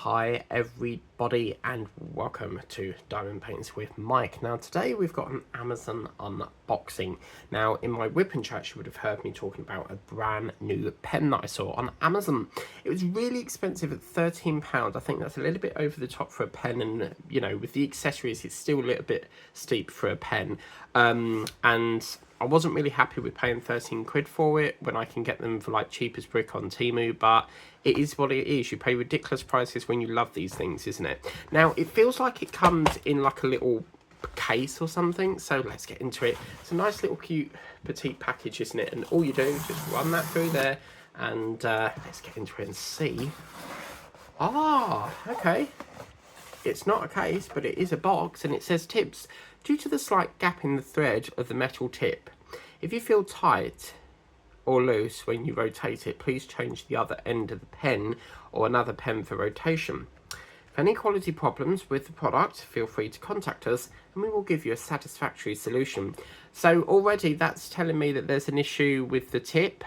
Hi everybody and welcome to Diamond Paints with Mike. Now today we've got an Amazon unboxing. Now in my whipping chat you would have heard me talking about a brand new pen that I saw on Amazon. It was really expensive at £13. I think that's a little bit over the top for a pen, and you know, with the accessories it's still a little bit steep for a pen. And I wasn't really happy with paying 13 quid for it when I can get them for like cheap as brick on Temu, but it is what it is. You pay ridiculous prices when you love these things, isn't it? Now, it feels like it comes in like a little case or something, so let's get into it. It's a nice little cute petite package, isn't it? And all you do is just run that through there, and let's get into it and see. Okay. It's not a case, but it is a box, and it says tips. Due to the slight gap in the thread of the metal tip, if you feel tight or loose when you rotate it, please change the other end of the pen or another pen for rotation. For any quality problems with the product, feel free to contact us and we will give you a satisfactory solution. So already that's telling me that there's an issue with the tip.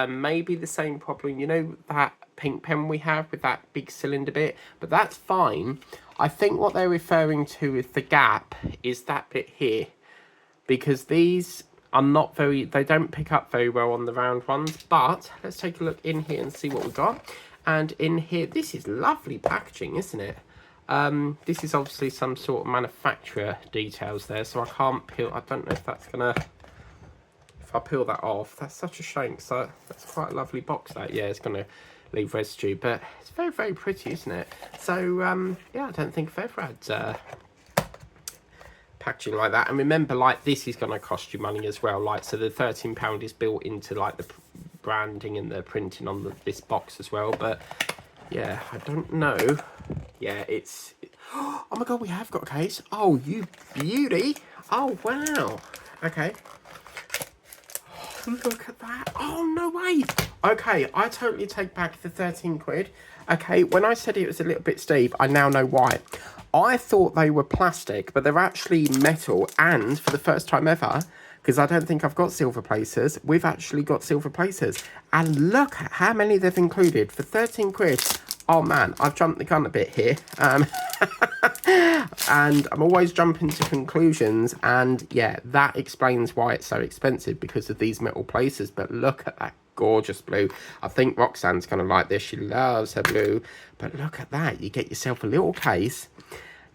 Maybe the same problem, you know, that pink pen we have with that big cylinder bit, but that's fine. I think what they're referring to with the gap is that bit here, because these are not very, they don't pick up very well on the round ones. But let's take a look in here and see what we got. And in here, this is lovely packaging, isn't it? This is obviously some sort of manufacturer details there, so I can't peel. I don't know if that's gonna, if I peel that off, that's such a shame. So that's quite a lovely box. That, yeah, it's gonna leave residue, but it's very, very pretty, isn't it? So yeah, I don't think I've ever had packaging like that. And remember, like, this is going to cost you money as well, like, so the £13 is built into like the branding and the printing on this box as well. But yeah, I don't know. Yeah, oh my god, we have got a case. Oh, you beauty. Oh wow. Okay, look at that. Oh no way. Okay, I totally take back the 13 quid. Okay, when I said it was a little bit steep, I now know why. I thought they were plastic, but they're actually metal. And for the first time ever, because I don't think I've got silver placers, we've actually got silver placers. And look at how many they've included for 13 quid. Oh man, I've jumped the gun a bit here. And I'm always jumping to conclusions. And yeah, that explains why it's so expensive, because of these metal placers. But look at that gorgeous blue. I think Roxanne's gonna like this. She loves her blue. But look at that. You get yourself a little case.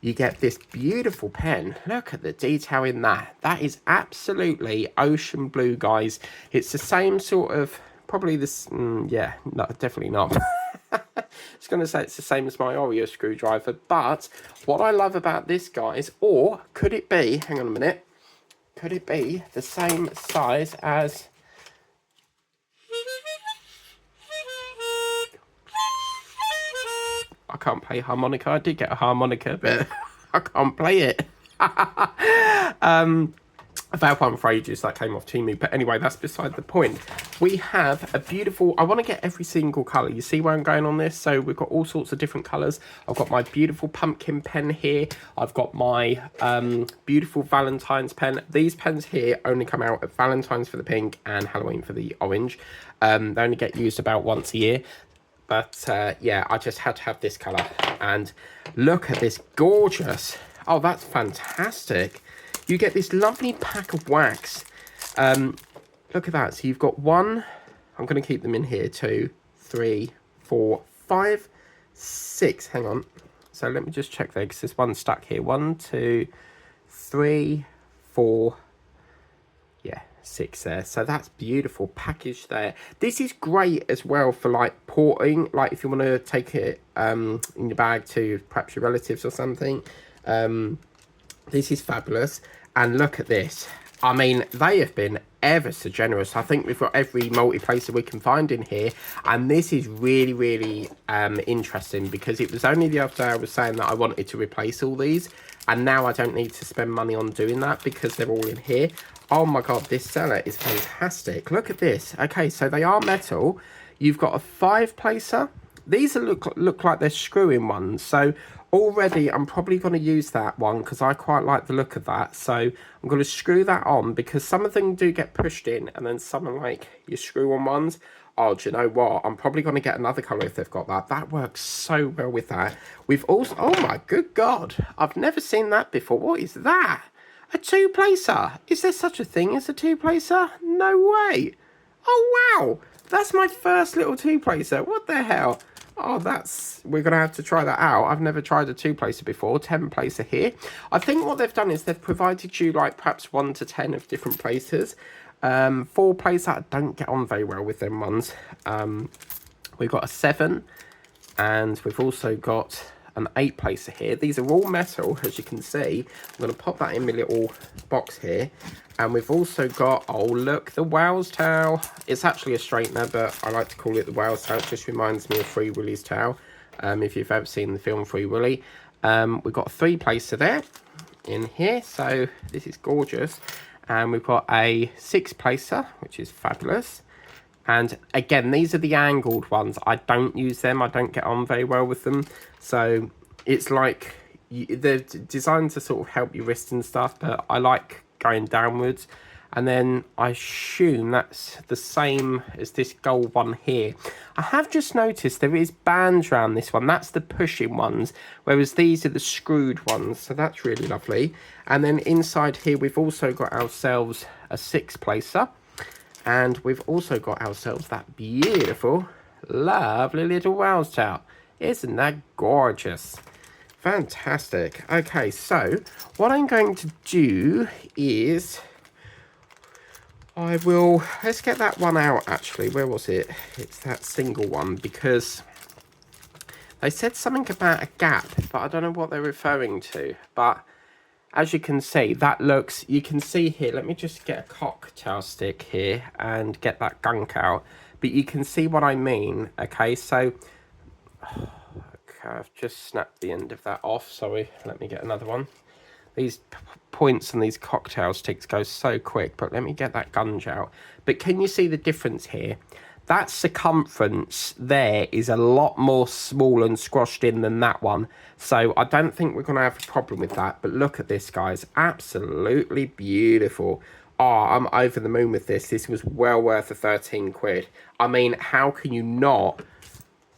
You get this beautiful pen. Look at the detail in that. That is absolutely ocean blue, guys. It's the same sort of, probably this, yeah, no, definitely not. I was going to say it's the same as my Oreo screwdriver, but what I love about this, guys, or could it be, hang on a minute, could it be the same size as, I can't play harmonica. I did get a harmonica, but I can't play it. I've had one for ages that came off Temu, but anyway, that's beside the point. We have a beautiful, I want to get every single colour. You see where I'm going on this? So we've got all sorts of different colours. I've got my beautiful pumpkin pen here. I've got my beautiful Valentine's pen. These pens here only come out at Valentine's for the pink and Halloween for the orange. They only get used about once a year. But yeah, I just had to have this colour. And look at this gorgeous. Oh, that's fantastic. You get this lovely pack of wax. Look at that. So you've got one. I'm going to keep them in here. 2, 3, 4, 5, 6. Hang on. So let me just check there, because there's one stuck here. 1, 2, 3, 4. Yeah, 6 there. So that's beautiful package there. This is great as well for like porting, like if you want to take it in your bag to perhaps your relatives or something. This is fabulous. And look at this. I mean, they have been ever so generous. I think we've got every multi-placer we can find in here. And this is really, really interesting, because it was only the other day I was saying that I wanted to replace all these. And now I don't need to spend money on doing that because they're all in here. Oh my god, this seller is fantastic. Look at this. Okay, so they are metal. You've got a 5-placer. These look like they're screw-in ones. So already I'm probably going to use that one because I quite like the look of that. So I'm going to screw that on, because some of them do get pushed in and then some are like your screw-on ones. Oh, do you know what? I'm probably going to get another colour if they've got that. That works so well with that. We've also... Oh, my good God. I've never seen that before. What is that? A two-placer. Is there such a thing as a two-placer? No way. Oh, wow. That's my first little two-placer. What the hell? Oh, that's... We're going to have to try that out. I've never tried a two-placer before. 10-placer here. I think what they've done is they've provided you, like, perhaps 1 to 10 of different placers. 4-placer, I don't get on very well with them ones. We've got a 7, and we've also got an 8-placer here. These are all metal, as you can see. I'm going to pop that in my little box here. And we've also got, oh look, the Wales towel. It's actually a straightener, but I like to call it the Wales towel. It just reminds me of Free Willy's towel, if you've ever seen the film Free Willy. We've got a 3-placer there in here, so this is gorgeous. And we've got a 6-placer, which is fabulous. And again, these are the angled ones. I don't use them. I don't get on very well with them. So it's like, they're designed to sort of help your wrist and stuff, but I like going downwards. And then I assume that's the same as this gold one here. I have just noticed there is bands around this one. That's the pushing ones, whereas these are the screwed ones. So that's really lovely. And then inside here, we've also got ourselves a 6-placer. And we've also got ourselves that beautiful, lovely little Wales towel. Isn't that gorgeous? Fantastic. Okay, so what I'm going to do is... let's get that one out actually. Where was it? It's that single one, because they said something about a gap, but I don't know what they're referring to. But as you can see, that looks, you can see here, let me just get a cocktail stick here and get that gunk out. But you can see what I mean, okay? So, okay, I've just snapped the end of that off. Sorry, let me get another one. These points and these cocktail sticks go so quick, but let me get that gunge out. But can you see the difference here? That circumference there is a lot more small and squashed in than that one. So I don't think we're going to have a problem with that. But look at this, guys. Absolutely beautiful. Oh, I'm over the moon with this. This was well worth the 13 quid. I mean, how can you not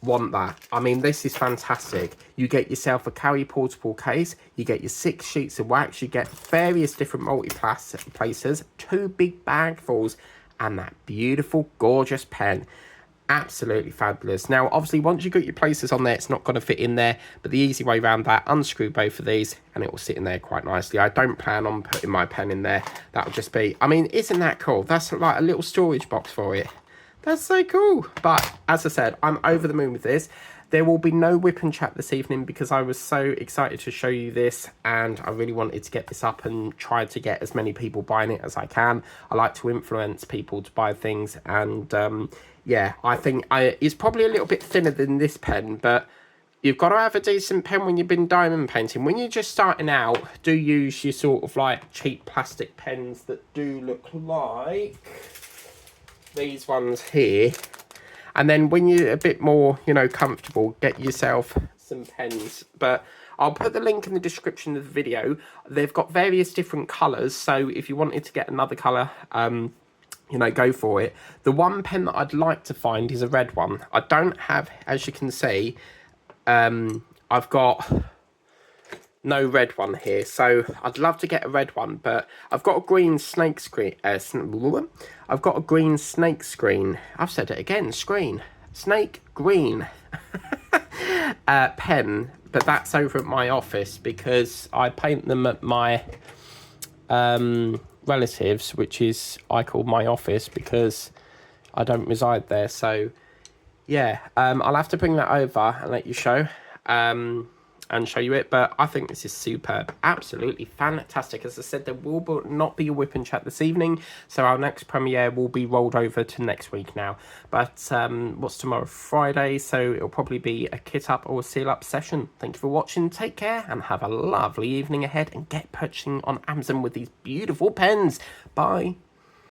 want that? I mean, this is fantastic. You get yourself a Carry portable case, you get your 6 sheets of wax, you get various different multi-placers, 2 big bagfuls, and that beautiful, gorgeous pen. Absolutely fabulous. Now, obviously, once you got your placers on there, it's not going to fit in there, but the easy way around that, unscrew both of these, and it will sit in there quite nicely. I don't plan on putting my pen in there. That'll just be, I mean, isn't that cool? That's like a little storage box for it. That's so cool. But as I said, I'm over the moon with this. There will be no whip and chat this evening because I was so excited to show you this, and I really wanted to get this up and try to get as many people buying it as I can. I like to influence people to buy things, and yeah, I think it's probably a little bit thinner than this pen, but you've got to have a decent pen when you've been diamond painting. When you're just starting out, do use your sort of like cheap plastic pens that do look like these ones here. And then when you're a bit more, you know, comfortable, get yourself some pens. But I'll put the link in the description of the video. They've got various different colours, so if you wanted to get another colour, you know, go for it. The one pen that I'd like to find is a red one. I don't have, as you can see, I've got no red one here, so I'd love to get a red one, but I've got a green snake screen. I've got a green snake screen. I've said it again, screen. Snake green pen, but that's over at my office because I paint them at my relatives, which is, I call my office because I don't reside there. So yeah, I'll have to bring that over and let you show. And show you it, but I think this is superb. Absolutely fantastic. As I said, there will not be a whip and chat this evening, so our next premiere will be rolled over to next week now. But what's tomorrow? Friday, so it'll probably be a kit up or a seal up session. Thank you for watching, take care, and have a lovely evening ahead, and get purchasing on Amazon with these beautiful pens. Bye.